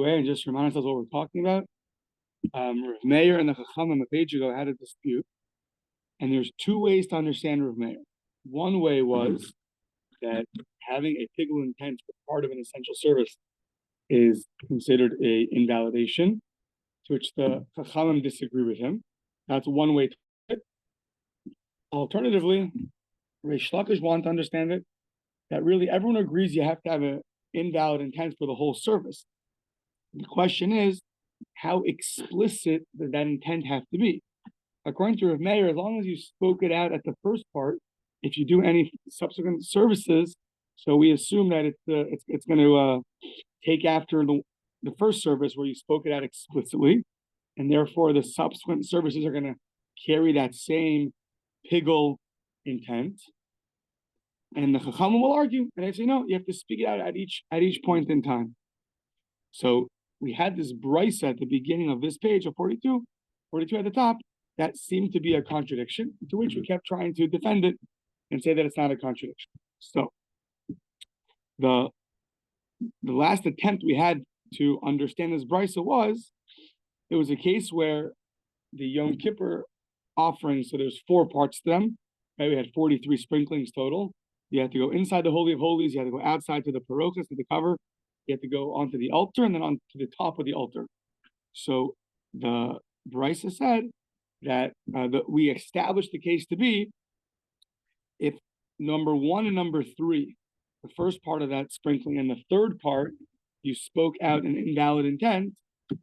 away and just remind ourselves what we're talking about. Rav Meir and the Chachamim a page ago had a dispute, and there's two ways to understand Rav Meir. One way was that having a pigul intent for part of an essential service is considered a invalidation, to which the Chachamim disagree with him. That's one way to it. Alternatively, Reish Lakish wanted to understand it, that really everyone agrees you have to have an invalid intent for the whole service. The question is, how explicit does that intent have to be? According to Rav Meir, as long as you spoke it out at the first part, if you do any subsequent services, so we assume that it's going to take after the first service where you spoke it out explicitly, and therefore the subsequent services are going to carry that same pigul intent. And the Chachamim will argue, and they say, no, you have to speak it out at each point in time. So we had this brisa at the beginning of this page of 42 at the top, that seemed to be a contradiction, to which we kept trying to defend it and say that it's not a contradiction. So the last attempt we had to understand this brisa was, it was a case where the Yom Kippur offering, so there's 4 parts to them, right? We had 43 sprinklings total. You have to go inside the Holy of Holies, you have to go outside to the parochas, to the cover, you have to go onto the altar, and then onto the top of the altar. So the brisa said that we established the case to be, if number 1 and number 3, the first part of that sprinkling, and the third part, you spoke out an invalid intent,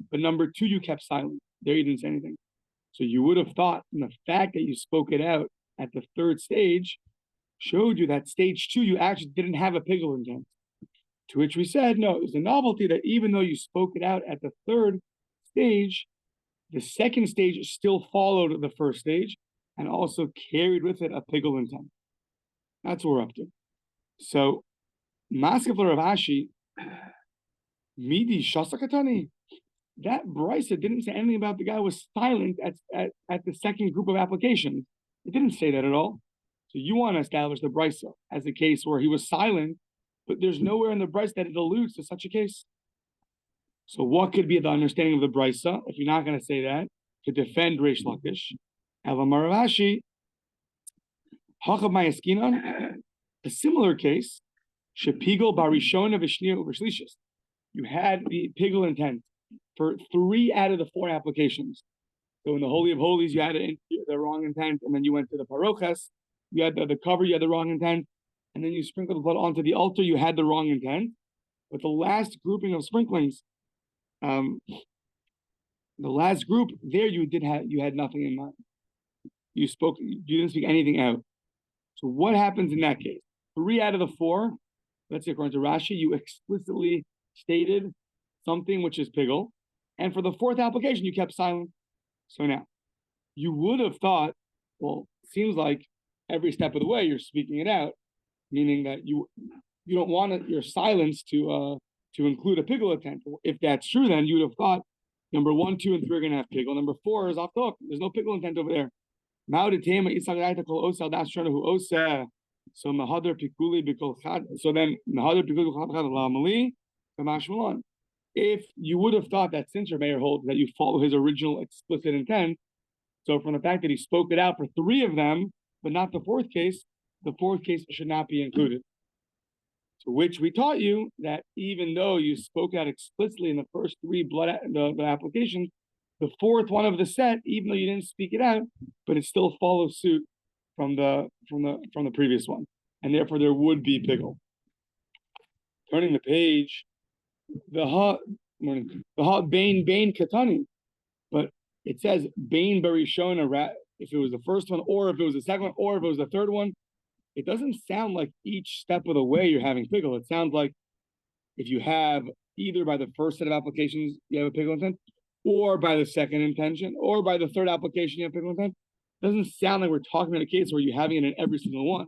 but number 2, you kept silent. There you didn't say anything. So you would have thought from the fact that you spoke it out at the third stage, showed you that stage 2, you actually didn't have a pigul intent. To which we said, no, it was a novelty that even though you spoke it out at the third stage, the second stage still followed the first stage and also carried with it a pigul intent. That's what we're up to. So, Maskef Rav Ashi, Midi Shasakatani, that brisa didn't say anything about the guy who was silent at the second group of applications. It didn't say that at all. So you want to establish the brisa as a case where he was silent, but there's nowhere in the brisa that it alludes to such a case. So what could be the understanding of the brisa, if you're not going to say that, to defend Reish Lakish? Elamar Rav Ashi, Hachav Mayaskinan, a similar case, Shepigol Barishona Vishnia Uvershlishis. You had the pigul intent for 3 out of the 4 applications. So in the Holy of Holies, you had the wrong intent, and then you went to the parochas, you had the cover, you had the wrong intent, and then you sprinkled the blood onto the altar, you had the wrong intent. But the last grouping of sprinklings, the last group, there you had nothing in mind. You didn't speak anything out. So what happens in that case? 3 out of the 4, let's say according to Rashi, you explicitly stated something which is pigul, and for the 4th application, you kept silent. So now, you would have thought, well, it seems like every step of the way you're speaking it out, meaning that you don't want your silence to include a pigul intent. If that's true, then you would have thought number 1, 2, and 3 are going to have pigul. Number 4 is off the hook. There's no pigul intent over there. So mahadar pikuli bikol chad. So then mahadar pikuli bikol chad lamali kamashmalan. If you would have thought that since your mayor holds that you follow his original explicit intent, so from the fact that he spoke it out for 3 of them, but not the 4th case, the 4th case should not be included. To which we taught you that even though you spoke out explicitly in the first 3 the applications, the 4th one of the set, even though you didn't speak it out, but it still follows suit from the previous one, and therefore there would be pigul. Turning the page, the ha bain katani, but it says bain barishona. If it was the first one, or if it was the second one, or if it was the third one, it doesn't sound like each step of the way you're having pigul. It sounds like if you have either by the first set of applications you have a pigul intent, or by the second intention, or by the 3rd application you have pigul intent. It doesn't sound like we're talking about a case where you're having it in every single one.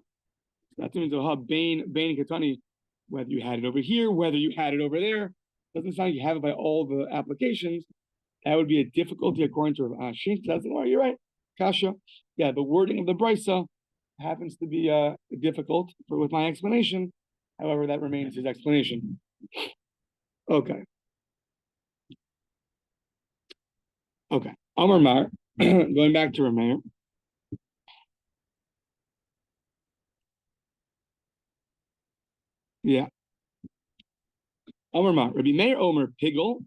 That means bain katani, whether you had it over here, whether you had it over there, doesn't sound like you have it by all the applications. That would be a difficulty according to Rav Ashi. That's you're right, Kasha. Yeah, the wording of the brisa happens to be difficult with my explanation. However, that remains his explanation. Okay. Okay. Amar Mar, going back to Rameir. Yeah. Amar Mar, Rabbi Meir Omer Pigel,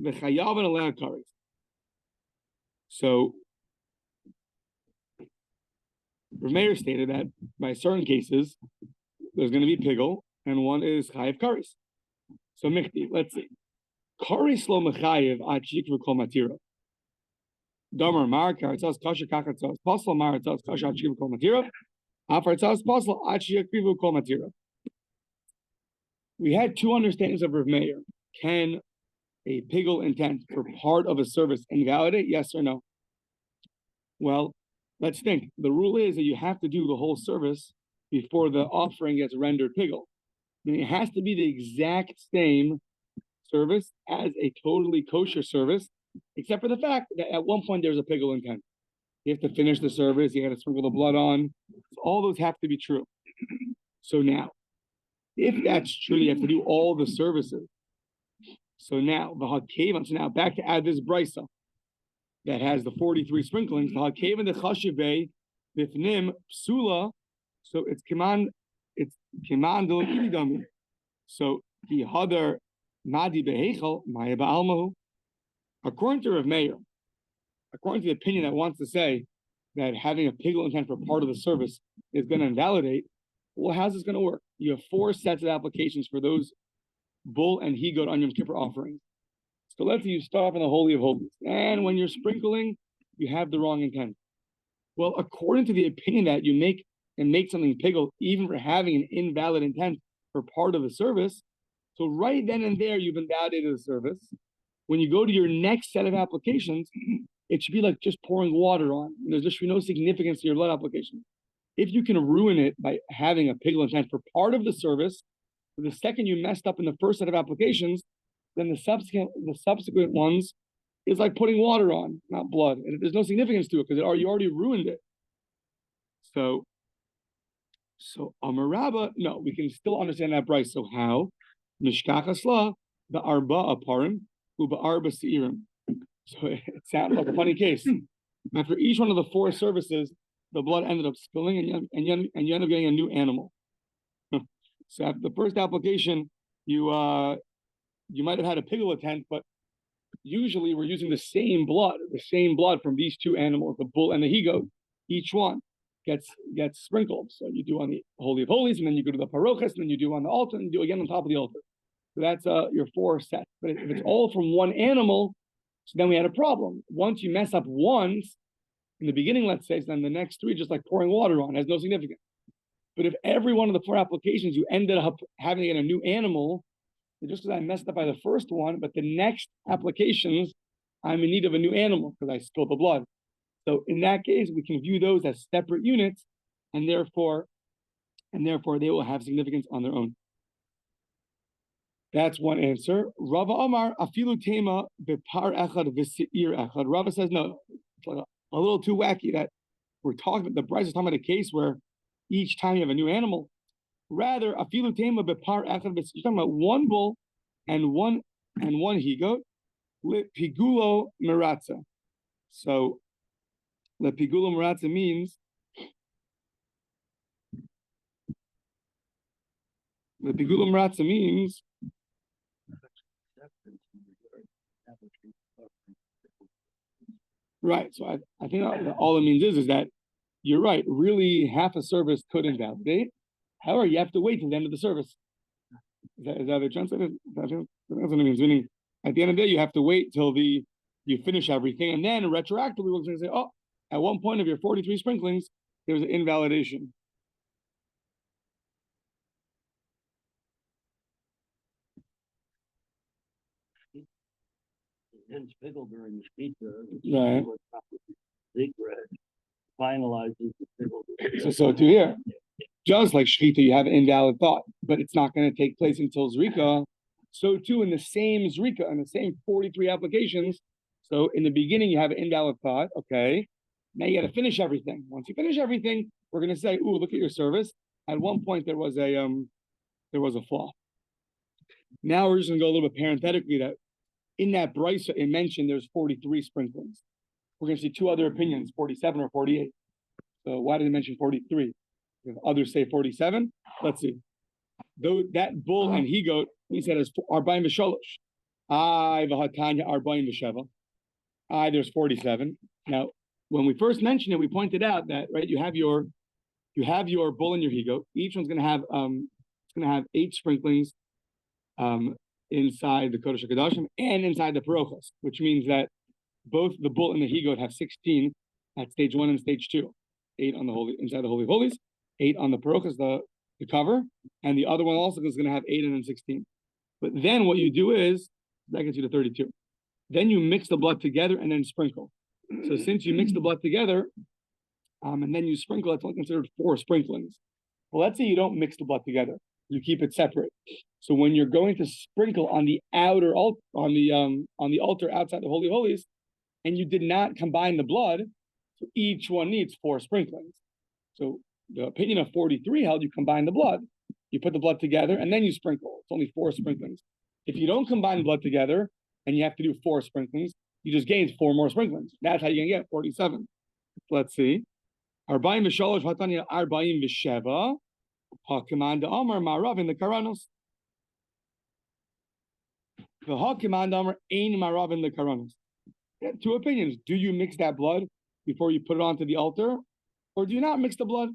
v'chayav and aleh kares. So Rameir stated that by certain cases, there's going to be pigel, and one is chayiv kares. So Michti, let's see. Kares lo mechayiv ad shikvu kol matira. Damar Mar karatzas kasha kachatzas pasal Mar karatzas kasha ad shikvu kol matira. Afartzas pasal ad shikvu kol matira. We had two understandings of Rav Meir. Can a pigel intent for part of a service invalidate? Yes or no? Well, let's think. The rule is that you have to do the whole service before the offering gets rendered pigel. I mean, it has to be the exact same service as a totally kosher service, except for the fact that at one point there's a pigel intent. You have to finish the service, you got to sprinkle the blood on. So all those have to be true. So now, if that's true, you have to do all the services. So now, the hakavan, so now back to add this brisa that has the 43 sprinklings, the hakavan, the chashivei, bifnim, psula, so it's keman delakidami. So the hadar madi behechel, maya ba'almahu. According to Rav Meir, according to the opinion that wants to say that having a pigel intent for part of the service is going to invalidate, well, how's this going to work? You have 4 sets of applications for those bull and he-goat on Yom Kippur offerings. So let's say you start off in the Holy of Holies, and when you're sprinkling, you have the wrong intent. Well, according to the opinion that you make something pigel, even for having an invalid intent for part of the service, so right then and there, you've invalidated the service. When you go to your next set of applications, it should be like just pouring water on. There's just no significance to your blood application. If you can ruin it by having a pigel intent for part of the service, the second you messed up in the first set of applications, then the subsequent ones is like putting water on, not blood. And there's no significance to it because you already ruined it. So Amarabba, no, we can still understand that price. So how? Mishkach asla, the arba aparim, uba arba seirim. So it sounds like a funny case. After each one of the 4 services, the blood ended up spilling, and you end up getting a new animal. So after the first application, you might have had a pigel intent, but usually we're using the same blood from these 2 animals, the bull and the he-goat. Each one gets sprinkled. So you do on the Holy of Holies, and then you go to the parochas, and then you do on the altar, and you do again on top of the altar. So that's your 4 sets. But if it's all from one animal, so then we had a problem. Once you mess up once, in the beginning, let's say, so then the next 3 just like pouring water on, has no significance. But if every one of the 4 applications you ended up having a new animal, just because I messed up by the first one, but the next applications, I'm in need of a new animal because I spilled the blood. So in that case, we can view those as separate units, and therefore they will have significance on their own. That's one answer. Rava Amar afilu tema bepar echad v'seir echad. Rava says no, it's like a little too wacky that we're talking. The Bryce is talking about a case where each time you have a new animal. Rather, afilu tema bepar echad v'seir. You're talking about one bull and one he-goat. Pigulo meratza. So the pigulo meratza means right. So I think all it means is that you're right. Really, half a service could invalidate. However, you have to wait till the end of the service. Is that the translated? That's what it means. Meaning, at the end of the day, you have to wait till you finish everything, and then retroactively we're going to say, oh, at one point of your 43 sprinklings, there was an invalidation. Hence, pickle during the pizza, right? Finalizes the pickle. So to here, just like shechita, you have an invalid thought, but it's not going to take place until zrika. So too, in the same zrika, in the same 43 applications. So in the beginning, you have an invalid thought. Okay, now you got to finish everything. Once you finish everything, we're going to say, "Ooh, look at your service." At one point, there was a flaw. Now we're just going to go a little bit parenthetically that in that brisa, it mentioned there's 43 sprinklings. We're going to see two other opinions, 47 or 48. So why did it mention 43? If others say 47, let's see. Though that bull and he goat, he said, is Arba'im v'sholosh. I v'hatanya Arba'im v'sheva. There's 47. Now, when we first mentioned it, we pointed out that right, you have your bull and your he goat. Each one's going to have 8 sprinklings inside the Kodesh HaKadoshim and inside the Parochos, which means that both the bull and the he goat have 16 at stage 1 and stage 2. 8 on the holy inside the Holy of Holies, 8 on the Parochos, the cover, and the other one also is going to have 8 and then 16. But then what you do is that gets you to 32. Then you mix the blood together and then sprinkle. So since you mix the blood together, and then you sprinkle, it's only considered 4 sprinklings. Well, let's say you don't mix the blood together; you keep it separate. So when you're going to sprinkle on the outer altar, on the altar outside the Holy of Holies, and you did not combine the blood, so each one needs 4 sprinklings. So the opinion of 43 held you combine the blood, you put the blood together, and then you sprinkle. It's only 4 sprinklings. If you don't combine the blood together and you have to do 4 sprinklings, you just gained 4 more sprinklings. That's how you can get 47. Let's see. Arba'im v'shalosh hatanya arba'im v'sheva hakiman da'amar ma'arav in the karanos. The hakiman da'amar ein ma'arav in the karanos. Two opinions. Do you mix that blood before you put it onto the altar, or do you not mix the blood?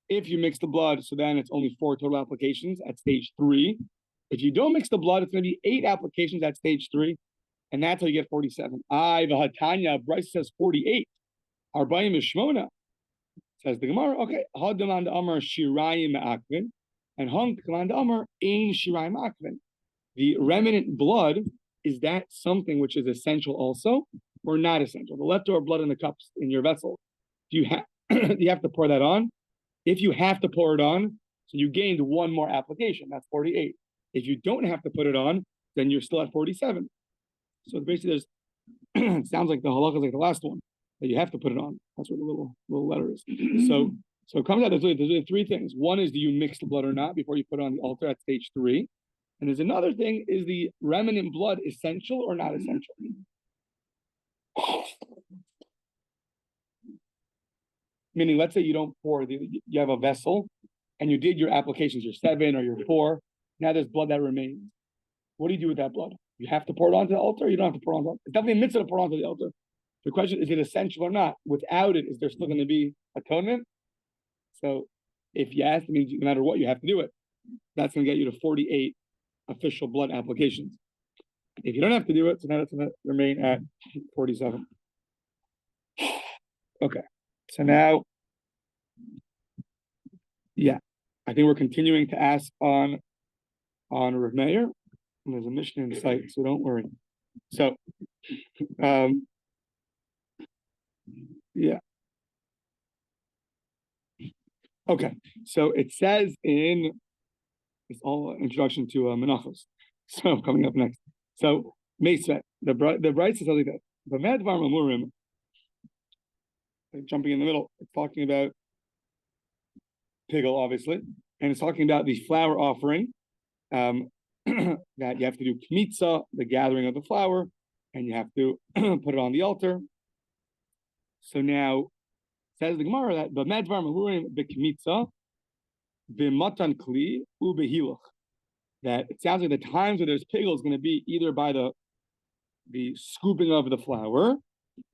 If you mix the blood, so then it's only 4 total applications at stage 3. If you don't mix the blood, it's going to be 8 applications at stage 3, and that's how you get 47. V'hatanya, Bryce says 48. Arba'im v'shmona, says the Gemara. Okay, Hadaman Amar Shirayim Akvin, and Hunk Command Amar Ein Shirayim Akvin. The remnant blood, is that something which is essential also, or not essential? The leftover blood in the cups in your vessel, do you have you have to pour that on? If you have to pour it on, so you gained 1 more application, that's 48. If you don't have to put it on, then you're still at 47. So basically, there's it sounds like the halakha is like the last one that you have to put it on. That's what the little letter is. So it comes out there's really 3 things. One is, do you mix the blood or not before you put it on the altar at stage 3? And there's another thing: is the remnant blood essential or not essential? Meaning, let's say you don't pour you have a vessel, and you did your applications, your 7 or your 4. Now there's blood that remains. What do you do with that blood? You have to pour it onto the altar, or you don't have to pour it onto the altar? It's definitely a mitzvah to pour it onto the altar. The question is it essential or not? Without it, is there still going to be atonement? So if yes, it means no matter what, you have to do it. That's going to get you to 48 official blood applications. If you don't have to do it, so now it's going to remain at 47. Okay. So now, yeah, I think we're continuing to ask on Rav Meir, and there's a mission in sight, so don't worry. So, yeah. Okay, so it says in, it's all introduction to Menachos. So coming up next. So Mesa, the Bryce says like that. The Madvar Mamurim, jumping in the middle, it's talking about Pigel, obviously, and it's talking about the flour offering, that you have to do kmitza, the gathering of the flour, and you have to put it on the altar. So now, says the Gemara that b'medvar mahurim b'kmitza b'matan kli u'behiluch. That it sounds like the times where there's pigel is going to be either by the scooping of the flour,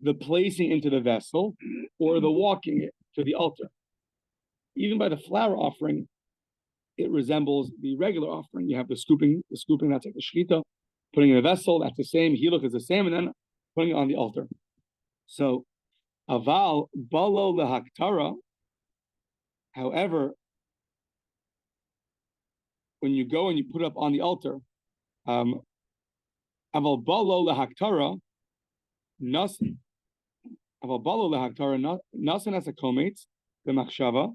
the placing into the vessel, or the walking it to the altar. Even by the flour offering, it resembles the regular offering. You have the scooping, that's like the shechita, putting in a vessel, that's the same, hiluch is the same, and then putting it on the altar. So, aval balo lehaktara, however, when you go and you put it up on the altar, aval balo lehaktara, nasan as a kometz, the machshava.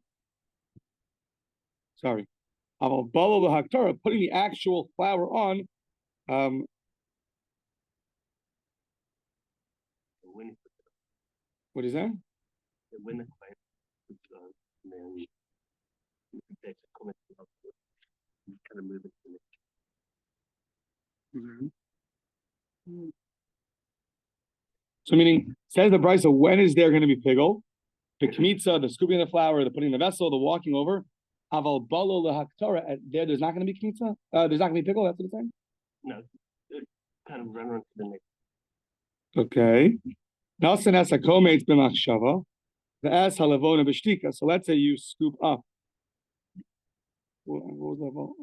Sorry. Aval balo lehaktara, putting the actual flour on. What is that? When the client puts it on, and then they comment up, you kind of move it to the next. So meaning, says the Brisa, when is there going to be pigul? The kmitza, the scooping of the flour, the putting in the vessel, the walking over. Aval balo lehaktora. There's not going to be kmitza. There's not going to be pigul. That's what it's saying. No, it's kind of run on to the next. Okay. Nasan asa kometz b'machshava. The as halavona b'shtika. So let's say you scoop up. What was that about?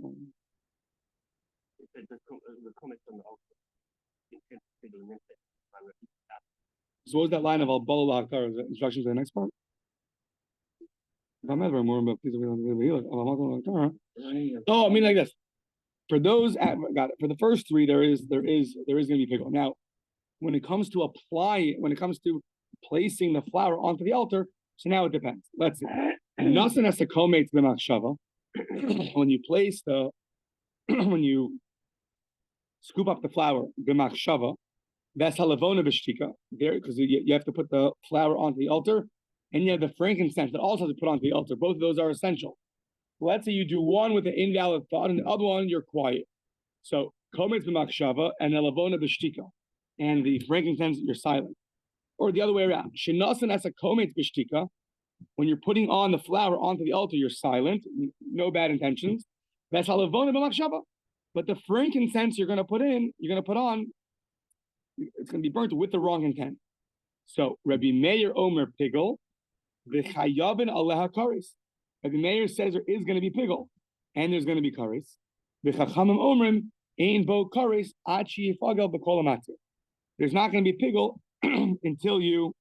The comments on the altar. So what was that line of al balo lehaktora? Is that instructions to the next part? Oh, I mean like this. For those, got it. For the first three, there is going to be pigul. Now, when it comes to placing the flour onto the altar, so now it depends. Let's see. Nasan has to kometz b'machshava. When you place when you scoop up the flour b'machshava, that's halavona b'shtika there, because you have to put the flour onto the altar, and you have the frankincense that also has to put onto the altar. Both of those are essential. Let's say you do one with an invalid thought, and the other one you're quiet. So kometz b'machshava and halavona b'shtika, and the frankincense you're silent. Or the other way around. Shenasan as a kometz b'shtika. When you're putting on the flour onto the altar, you're silent, no bad intentions. That's halavona b'machshava. But the frankincense you're going to put on, it's going to be burnt with the wrong intent. So Rabbi Meir Omer pigul, v'chayavin aleha kares. Rabbi Meir says there is going to be pigul, and there's going to be kares. V'chachamim omrim ein bo kares achi yifagel b'kol hamatzir. There's not going to be pigul until you.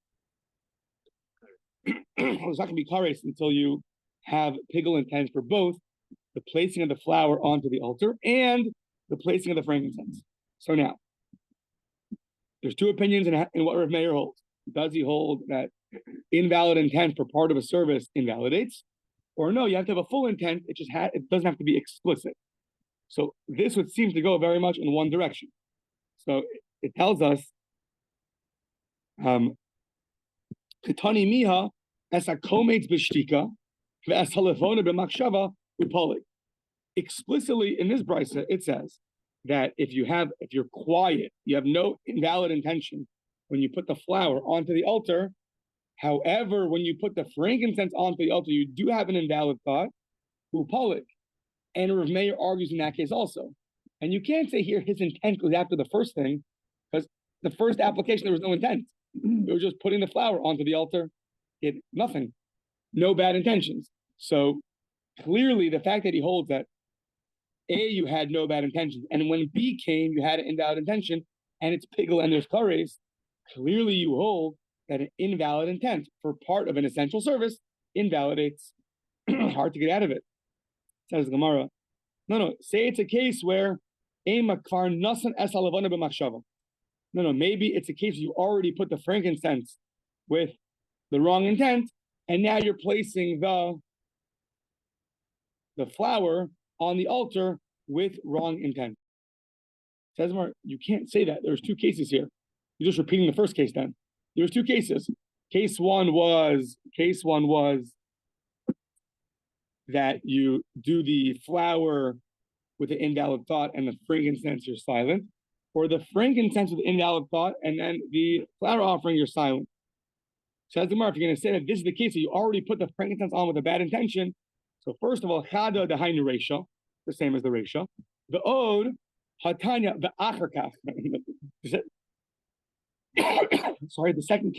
There's not going to be kares until you have pigul intent for both the placing of the flour onto the altar and the placing of the frankincense. So now, there's two opinions in what Rav Meir holds. Does he hold that invalid intent for part of a service invalidates, or no? You have to have a full intent. It doesn't have to be explicit. So this would seem to go very much in one direction. So it tells us, Katani miha as a kometz b'shtika v'as halavona b'machshava u'polig. Explicitly in this brisa, it says that if you're quiet, you have no invalid intention when you put the flour onto the altar. However, when you put the frankincense onto the altar, you do have an invalid thought, u'polig. And Rav Meir argues in that case also. And you can't say here his intent goes after the first thing, because the first application, there was no intent. It was just putting the flour onto the altar. Nothing. No bad intentions. So clearly the fact that he holds that A, you had no bad intentions, and when B came, you had an invalid intention, and it's pigul and there's kares, clearly you hold that an invalid intent for part of an essential service invalidates. Hard to get out of it. Says the Gemara. No, say it's a case where maybe it's a case you already put the frankincense with the wrong intent, and now you're placing the flour on the altar with wrong intent. Says Mar, you can't say that. There's two cases here. You're just repeating the first case then. There's two cases. Case one was that you do the flour with the invalid thought and the frankincense you're silent, or the frankincense with the invalid thought and then the flour offering you're silent. So as the Gemara, if you're going to say that this is the case, that you already put the frankincense on with a bad intention. So first of all, chada dehainu reisha, the same as the reisha. The od hatanya ve'acharkach. Sorry, the second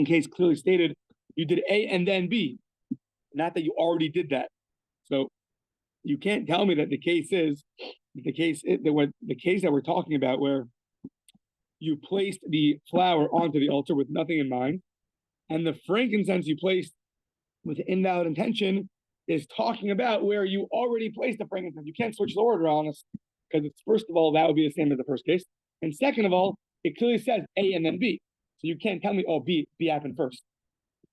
case clearly stated you did A and then B, not that you already did that. So you can't tell me that the case that we're talking about where you placed the flour onto the altar with nothing in mind, and the frankincense you placed with invalid intention is talking about where you already placed the frankincense. You can't switch the order on us, because it's, first of all, that would be the same as the first case, and second of all, it clearly says A and then B. So you can't tell me, oh, B happened first.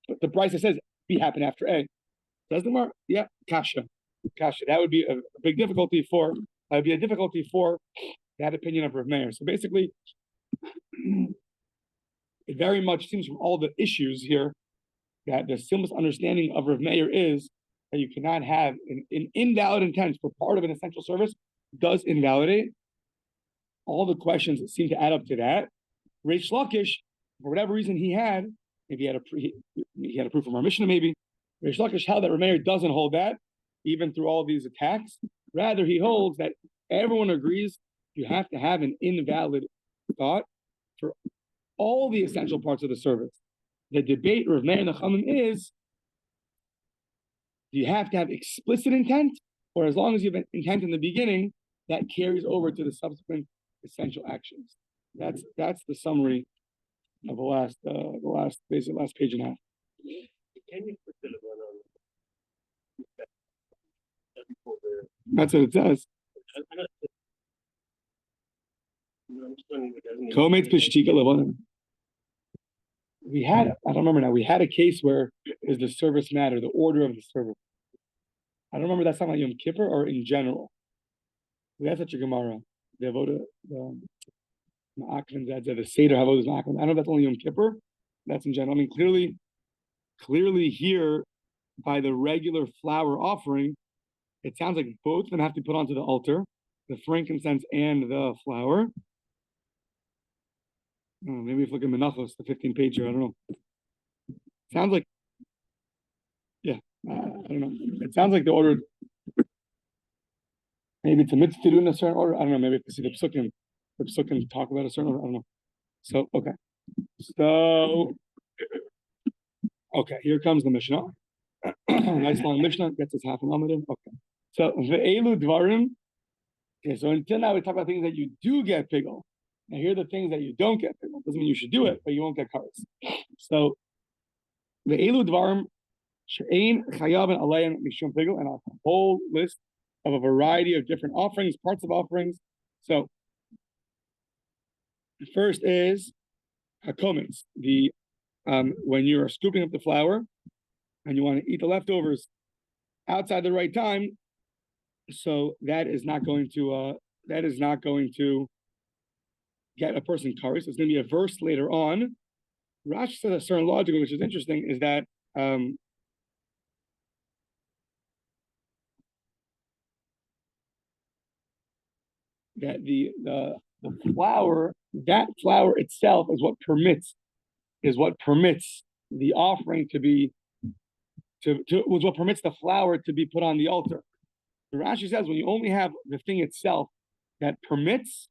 But the Brisa says B happened after A. Does the Mar? Yeah, kasha. That would be a big difficulty for that opinion of Rav Meir. So basically, it very much seems from all the issues here that the simplest understanding of Rav Meir is that you cannot have an invalid intent for part of an essential service does invalidate. All the questions that seem to add up to that Reish Lakish, for whatever reason he had, maybe he had a proof from our Mishnah, maybe. Reish Lakish held that Rav Meir doesn't hold that, even through all these attacks. Rather, he holds that everyone agrees you have to have an invalid thought for all the essential parts of the service. The debate Rav Meir and the Chachamim is, do you have to have explicit intent, or as long as you have an intent in the beginning, that carries over to the subsequent essential actions? That's the summary of the last page and a half. Can you put the one on? That's what it says. We had, I don't remember now, we had a case where is the service matter, the order of the service. I don't remember that's not like Yom Kippur or in general. We had such a Gemara. The Avoda, the Seder Havodas Ma'akrim. I don't know if that's only Yom Kippur. That's in general. I mean, clearly here, by the regular flower offering, it sounds like both of them have to put onto the altar, the frankincense and the flower. Maybe if you look at Menachos, the 15 pager, I don't know. Sounds like, yeah, I don't know. It sounds like the order, maybe it's a mitzvah to do in a certain order. I don't know. Maybe if you see the psukim talk about a certain order. I don't know. So, okay. Okay, here comes the Mishnah. Nice long Mishnah, gets us half an Amadim. Okay. So, ve'elu dvarim. Okay, so until now we talk about things that you do get pigul. Now here are the things that you don't get pigul. Doesn't mean you should do it, but you won't get kares. So, ve'elu dvarim she'ein chayav and alayim mishum pigul, and a whole list of a variety of different offerings, parts of offerings. So, the first is hakomets. When you're scooping up the flour and you want to eat the leftovers outside the right time, so that is not going to get a person kares. It's going to be a verse later on. Rashi said a certain logic, which is interesting, is that that the flour, that flour itself is what permits the offering to be was what permits the flour to be put on the altar. The Rashi says when you only have the thing itself that permits,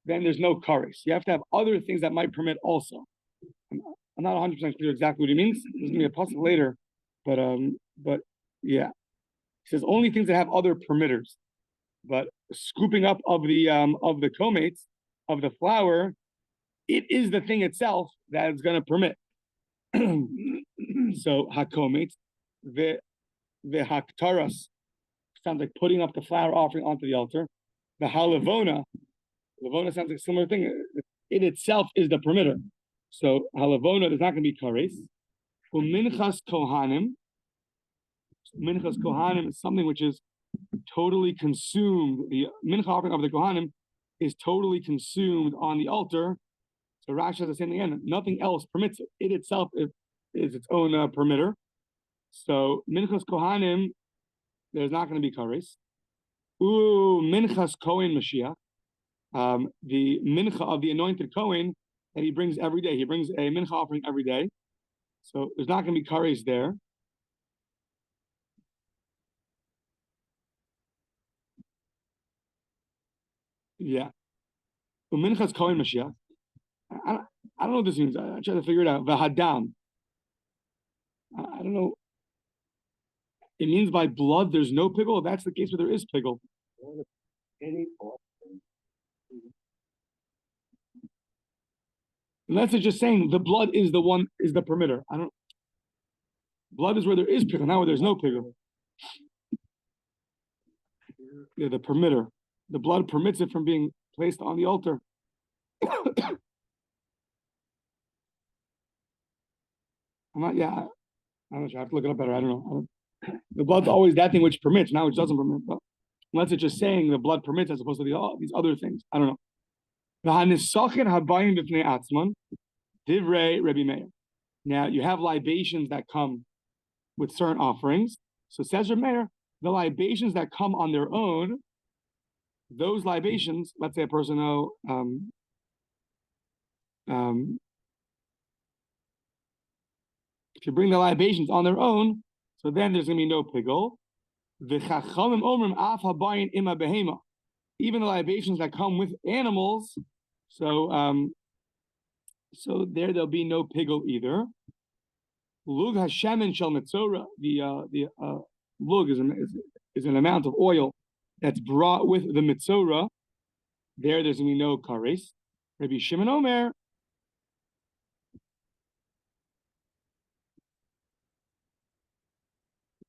then there's no kares. You have to have other things that might permit also. I'm not 100% clear exactly what he means. There's going to be a pasuk later, but yeah, he says only things that have other permitters. But scooping up of the komates of the flour, it is the thing itself that is going to permit. So hakomates, the haktaras sounds like putting up the flour offering onto the altar. The halavona sounds like a similar thing. It itself is the permitter. So halavona, there's not going to be kares. Minchas kohanim is something which is totally consumed. The mincha offering of the kohanim is totally consumed on the altar. So Rashi says the same thing again. Nothing else permits it. It itself is its own permitter. So minchas kohanim, there's not going to be kares. Minchas kohen Mashiach, the mincha of the anointed kohen that he brings every day. He brings a mincha offering every day. So there's not going to be kares there. Yeah. Minchas kohen Mashiach. I don't know what this means. I try to figure it out. V'hadam. I don't know. It means by blood there's no pigul. If that's the case where there is pigul. Unless it's just saying the blood is the permitter. Blood is where there is pigul, not where there's no pigul. Yeah, the permitter. The blood permits it from being placed on the altar. I'm not sure. I have to look it up better. I don't know. The blood's always that thing which permits, not which doesn't permit. But unless it's just saying the blood permits as opposed to these other things. I don't know. Now you have libations that come with certain offerings. So says Rabbi Meir, the libations that come on their own, those libations, let's say a person if you bring the libations on their own, so then there's going to be no pigul. Even the libations that come with animals, so there'll be no pigul either. Lug hashemen shel metzora, the lug is an amount of oil that's brought with the metzora. There's going to be no kares. Rabbi Shimon Omer.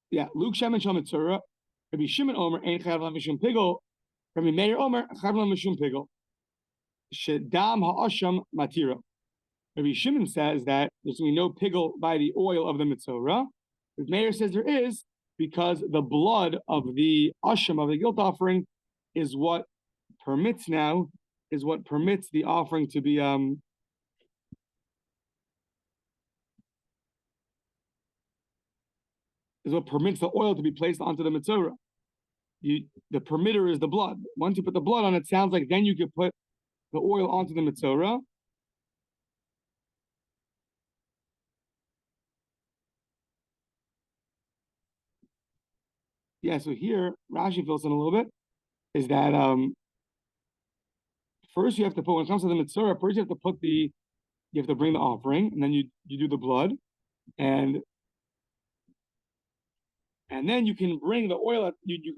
Yeah, Luke Shemin Shal Mitzura, Rabbi Shimon Omer, Ein Chayav Mishum Pigel, Rabbi Meir Omer, Chayav Mishum Pigel. Shedam Ha'asham Matira. Rabbi Shimon says that there's going to be no pigel by the oil of the Mitzora. Rabbi Meir says there is, because the blood of the Asham, of the guilt offering, is what permits the offering to be is what permits the oil to be placed onto the metzora. The permitter is the blood. Once you put the blood on, it sounds like then you could put the oil onto the metzora. Yeah, so here Rashi fills in a little bit. Is that first you have to put, when it comes to the metzora, first you have to bring the offering, and then you do the blood, and then you can bring the oil at you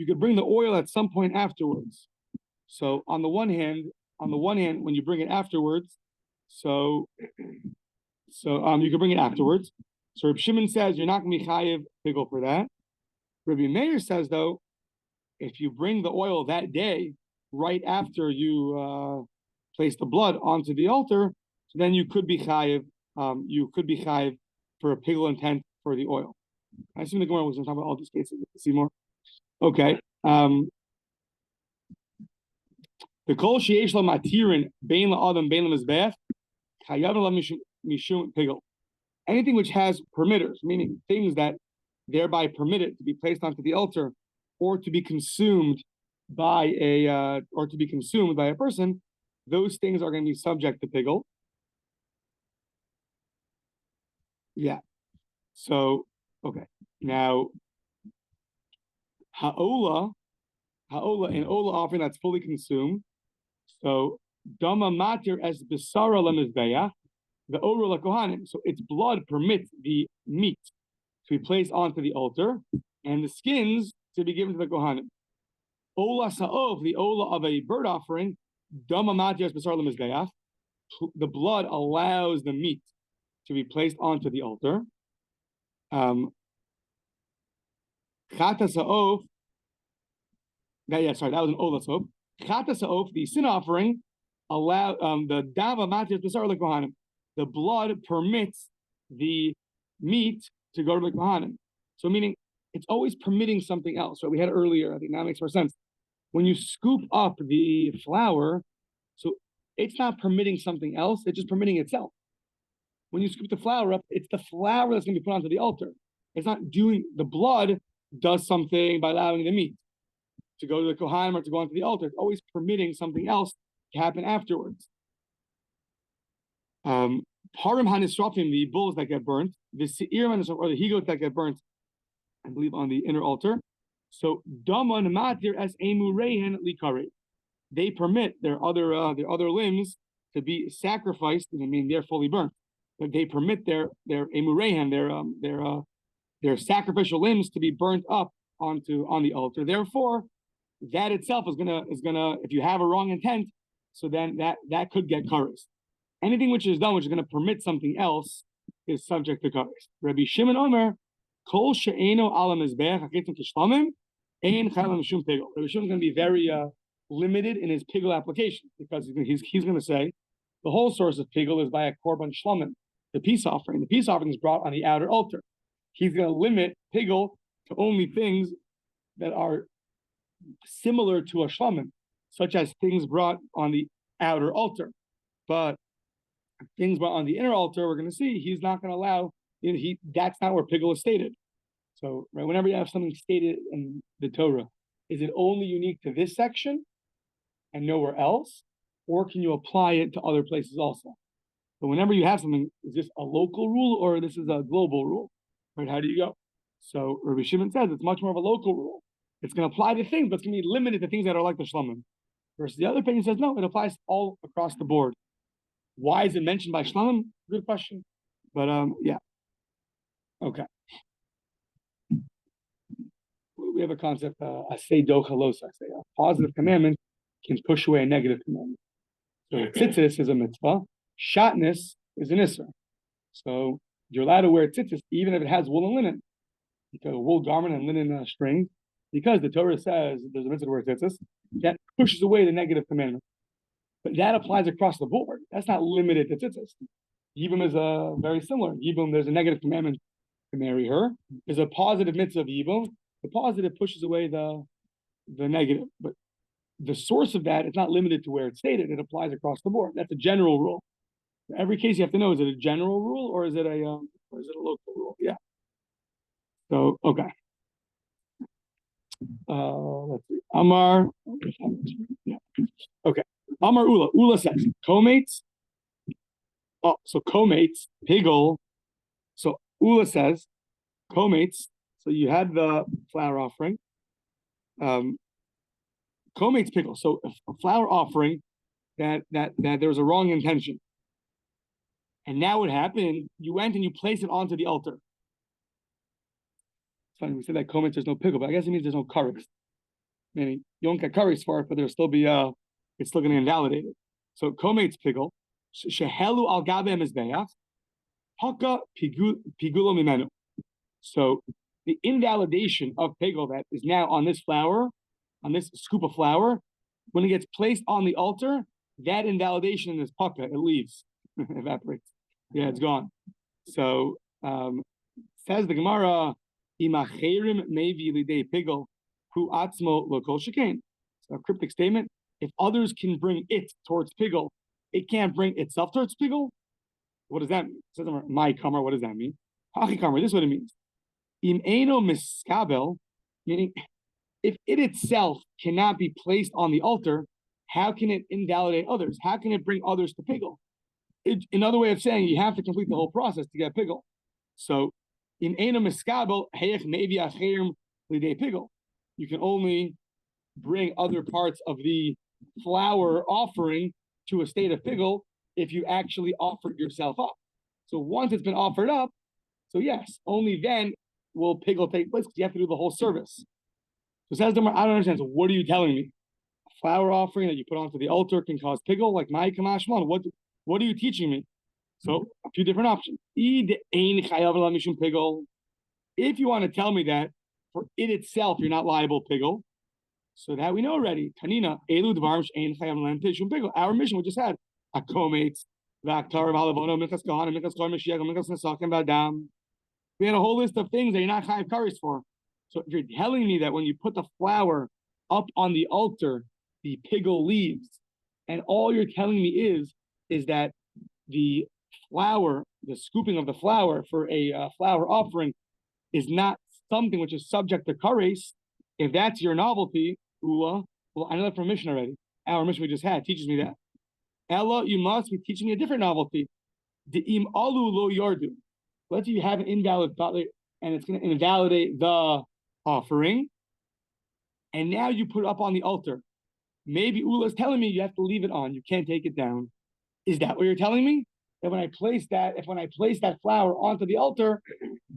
could bring the oil at some point afterwards. So on the one hand, when you bring it afterwards, so you can bring it afterwards. So Reb Shimon says you're not going to be chayiv pigul for that. Rabbi Meir says though, if you bring the oil that day, right after you place the blood onto the altar, so then you could be chayiv. You could be chayiv for a pigul intent for the oil. I assume the Gemara was going to talk about all these cases. See more? Okay. The kol sheyesh la matirin bein la adam bein la mizbeach chayav la mishum pigul. Anything which has permitters, meaning things that thereby permit it to be placed onto the altar or to be consumed by a person, those things are going to be subject to pigul. Yeah. So, okay. Now, ha'ola, an ola offering that's fully consumed. So, dama matir as besara lemizbeach, the ola lakohanim. So, its blood permits the meat to be placed onto the altar, and the skins to be given to the kohanim. Ola sa'ov, the ola of a bird offering, dama matir as besara lemizbeach. The blood allows the meat to be placed onto the altar. Chata sa'of. That was an ola sa'of. Chata sa'of, the sin offering, the dava matir besar lekohanim. The blood permits the meat to go to the kohanim. So meaning it's always permitting something else. Right? We had earlier. I think that makes more sense. When you scoop up the flour, so it's not permitting something else. It's just permitting itself. When you scoop the flour up, it's the flour that's going to be put onto the altar. It's not doing, the blood does something by allowing the meat to go to the kohanim or to go onto the altar. It's always permitting something else to happen afterwards. Parim hanisrafim, the bulls that get burnt, the se'irim or the he-goats that get burnt, I believe on the inner altar. So daman matir as emu rehen likare. They permit their other limbs to be sacrificed, and I mean they're fully burnt. But they permit their emurehan, their sacrificial limbs to be burnt up on the altar. Therefore, that itself is gonna if you have a wrong intent, so then that could get kares. Anything which is done which is going to permit something else is subject to kares. Rabbi Shimon Omer, kol she'eno ala mizbeach haketim kishlamim ein chaylam shum pigul. Rabbi Shimon is going to be very limited in his pigul application because he's going to say the whole source of pigul is by a korban shlamim. The peace offering. The peace offering is brought on the outer altar. He's going to limit pigul to only things that are similar to a shlamim, such as things brought on the outer altar. But things brought on the inner altar, we're going to see, he's not going to allow, that's not where pigul is stated. So right, whenever you have something stated in the Torah, is it only unique to this section and nowhere else? or can you apply it to other places also? So whenever you have something, is this a local rule or this is a global rule? Right? How do you go? So Rabbi Shimon says it's much more of a local rule. It's going to apply to things, but it's going to be limited to things that are like the shlomim. Versus the other opinion says no, it applies all across the board. Why is it mentioned by shlomim? Good question. But yeah. Okay. We have a concept, asay do chalos, say a positive commandment can push away a negative commandment. So tzitzis is a mitzvah, shatnez is an isser. So you're allowed to wear tzitzis even if it has wool and linen. Because a wool garment and linen string, because the Torah says there's a mitzvah to wear tzitzis, that pushes away the negative commandment. But that applies across the board. That's not limited to tzitzis. Yibum is very similar. Yibum, there's a negative commandment to marry her. There's a positive mitzvah of yibum. The positive pushes away the negative. But the source of that is not limited to where it's stated. It applies across the board. That's a general rule. In every case, you have to know: is it a general rule or is it a local rule? Yeah. So okay. Let's see. Amar. Yeah. Okay. Amar Ula. Ula says co-mates. Oh, so co-mates, pigel. So Ula says co-mates. So you had the flower offering. Co-mates pigel. So a flower offering that there was a wrong intention. And now what happened? You went and you placed it onto the altar. It's funny, we said that co-mates there's no pigel, but I guess it means there's no karis. Meaning you don't get karis for it, but there'll still be it's still going to invalidate it. So co-mates pigel. Shehelu al gabe mizbeach. Haka pigulo mimenu. So the invalidation of pigel that is now on this flour, on this scoop of flour, when it gets placed on the altar, that invalidation is paka, it leaves, evaporates. Yeah, it's gone. So says the Gemara, imacherim mevi lidei pigel hu atzmo lokol shekain. So a cryptic statement: if others can bring it towards pigel, it can't bring itself towards pigel. What does that mean? It says my kamar. What does that mean? Hachi kamar. This is what it means. Im eno miskabel, meaning if it itself cannot be placed on the altar, how can it invalidate others? How can it bring others to pigel? Another way of saying you have to complete the whole process to get pigel. So, in eno miskabel heyech mevi acherim lidei pigel. You can only bring other parts of the flour offering to a state of pigel if you actually offered yourself up. So once it's been offered up, so yes, only then will pigel take place because you have to do the whole service. So says the Gemara, I don't understand. So what are you telling me? A flour offering that you put onto the altar can cause pigel, like my kamashman. What are you teaching me? So a few different options. If you want to tell me that for it itself you're not liable pigel, so that we know already. Tanina elu dvarm she'ein chayav l'hem tishum pigel. Our mission we just had a co-mates, v'aktar v'halavono minchas kahana minchas kol mashiach minchas nesakim v'adam. We had a whole list of things that you're not chayav karis for. So if you're telling me that when you put the flour up on the altar, the pigel leaves, and all you're telling me is that the flour, the scooping of the flour for a flour offering is not something which is subject to kares. If that's your novelty, Ula, well, I know that from mission already. Our mission we just had teaches me that. Ella, you must be teaching me a different novelty. De'im alu lo yardu. Let's say you have an invalid thought, and it's going to invalidate the offering, and now you put it up on the altar. Maybe Ula is telling me you have to leave it on. You can't take it down. Is that what you're telling me? That when I place that flour onto the altar,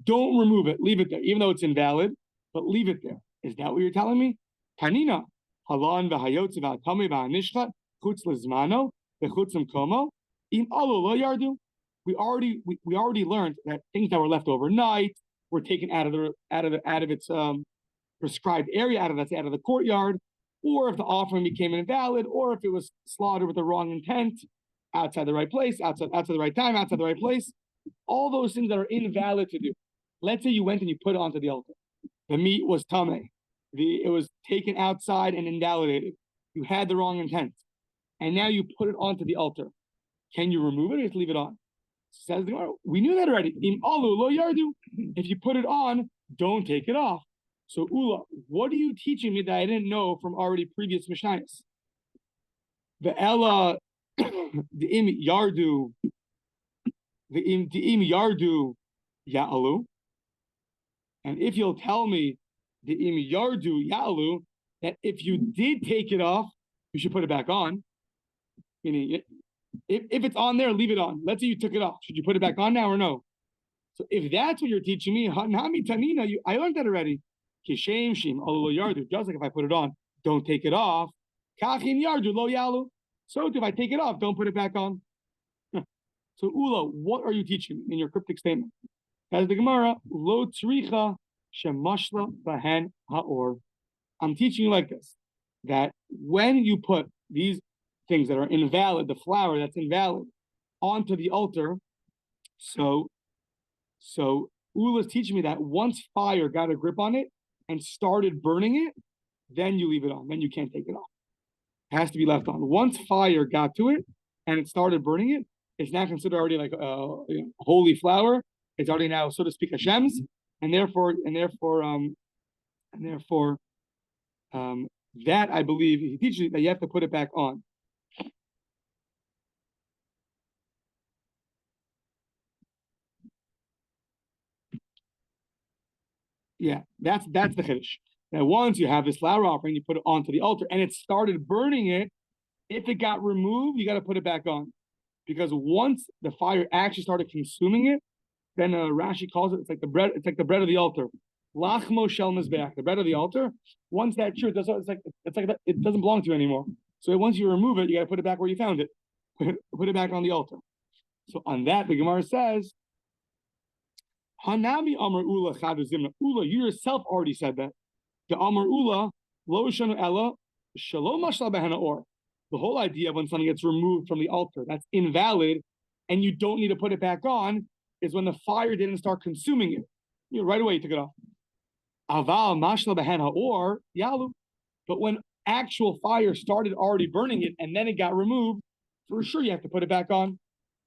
don't remove it. Leave it there, even though it's invalid, but leave it there. Is that what you're telling me? Tanina, halan v'hayotzi v'atami v'hanishchat chutz lezmano v'chutz l'mkomo im alu lo yardu. We already learned that things that were left overnight were taken out of its prescribed area, out of the courtyard, or if the offering became invalid, or if it was slaughtered with the wrong intent, outside the right place, outside the right time, outside the right place, all those things that are invalid to do. Let's say you went and you put it onto the altar. The meat was tameh. It was taken outside and invalidated. You had the wrong intent. And now you put it onto the altar. Can you remove it or just leave it on? Says the Gemara, we knew that already. Im alu lo yardu. If you put it on, don't take it off. So Ula, what are you teaching me that I didn't know from already previous Mishnayos? the Ella, the im yardu, the im yardu ya'alu. And if you'll tell me the im yardu ya'alu, that if you did take it off, you should put it back on. Meaning, if it's on there, leave it on. Let's say you took it off. Should you put it back on now or no? So if that's what you're teaching me, Hanami Tanina, I learned that already. Kishem Shim, Olo Yardu. Just like if I put it on, don't take it off. Kachin Yardu, Lo Yalu. So if I take it off, don't put it back on. So Ula, what are you teaching in your cryptic statement? As the Gemara, Lo Tzricha Shemashla Bahen Haor. I'm teaching you like this, that when you put these things that are invalid, the flour that's invalid, onto the altar, so Ula's teaching me that once fire got a grip on it and started burning it, then you leave it on. Then you can't take it off. It has to be left on. Once fire got to it and it started burning it, it's now considered already like holy flour. It's already now, so to speak, Hashem's, and therefore, that I believe he teaches you that you have to put it back on. Yeah, that's the chiddush. Now, once you have this flour offering, you put it onto the altar, and it started burning it. If it got removed, you got to put it back on, because once the fire actually started consuming it, then Rashi calls it. It's like the bread. It's like the bread of the altar. Lachmo shel mizbeach, the bread of the altar. Once that truth, it's like it doesn't belong to you anymore. So once you remove it, you got to put it back where you found it. Put it back on the altar. So on that, the Gemara says, Hanami Amar Ula Chadu Zimna. Ula, you yourself already said that. The Amar Ula Lo Shanu Ella Shalom Mashla Behena Or. The whole idea of when something gets removed from the altar, that's invalid, and you don't need to put it back on, is when the fire didn't start consuming it. Right away you took it off. Aval Mashla Behena Or Yalu. But when actual fire started already burning it and then it got removed, for sure you have to put it back on.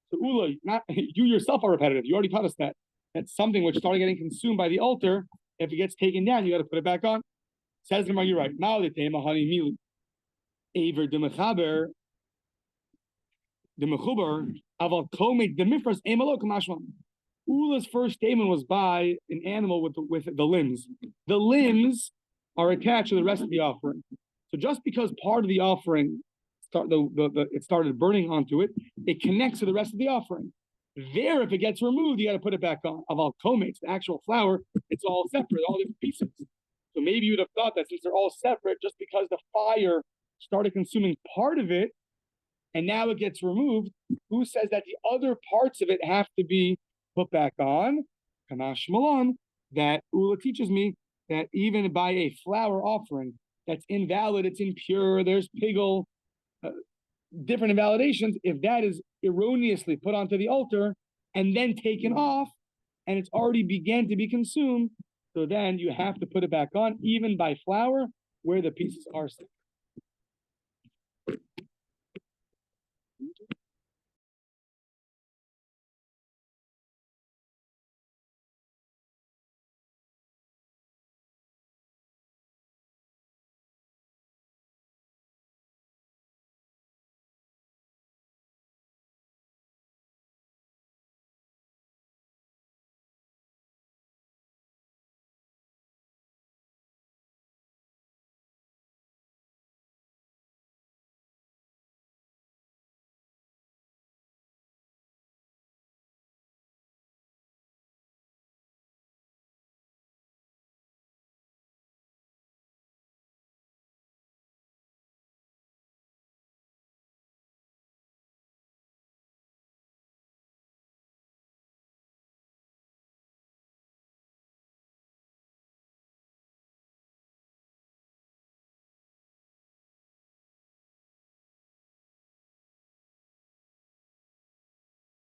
So Ula, you yourself are repetitive. You already taught us that. That's something which started getting consumed by the altar. If it gets taken down, you got to put it back on. Says Gemara, you're right. Now the tema honey mili. Aver de mechaber, the mechuber aval komek the mifras emalo kamashman. Ula's first statement was by an animal with the limbs. The limbs are attached to the rest of the offering. So just because part of the offering it started burning onto it, it connects to the rest of the offering. There, if it gets removed, you got to put it back on. Aval komek, the actual flour, it's all separate, all different pieces. So maybe you would have thought that since they're all separate, just because the fire started consuming part of it, and now it gets removed, who says that the other parts of it have to be put back on? Kamash Malon, that Ula teaches me that even by a flour offering that's invalid, it's impure, there's piggle, different invalidations, if that is erroneously put onto the altar and then taken off, and it's already began to be consumed, so then you have to put it back on, even by flour, where the pieces are separate.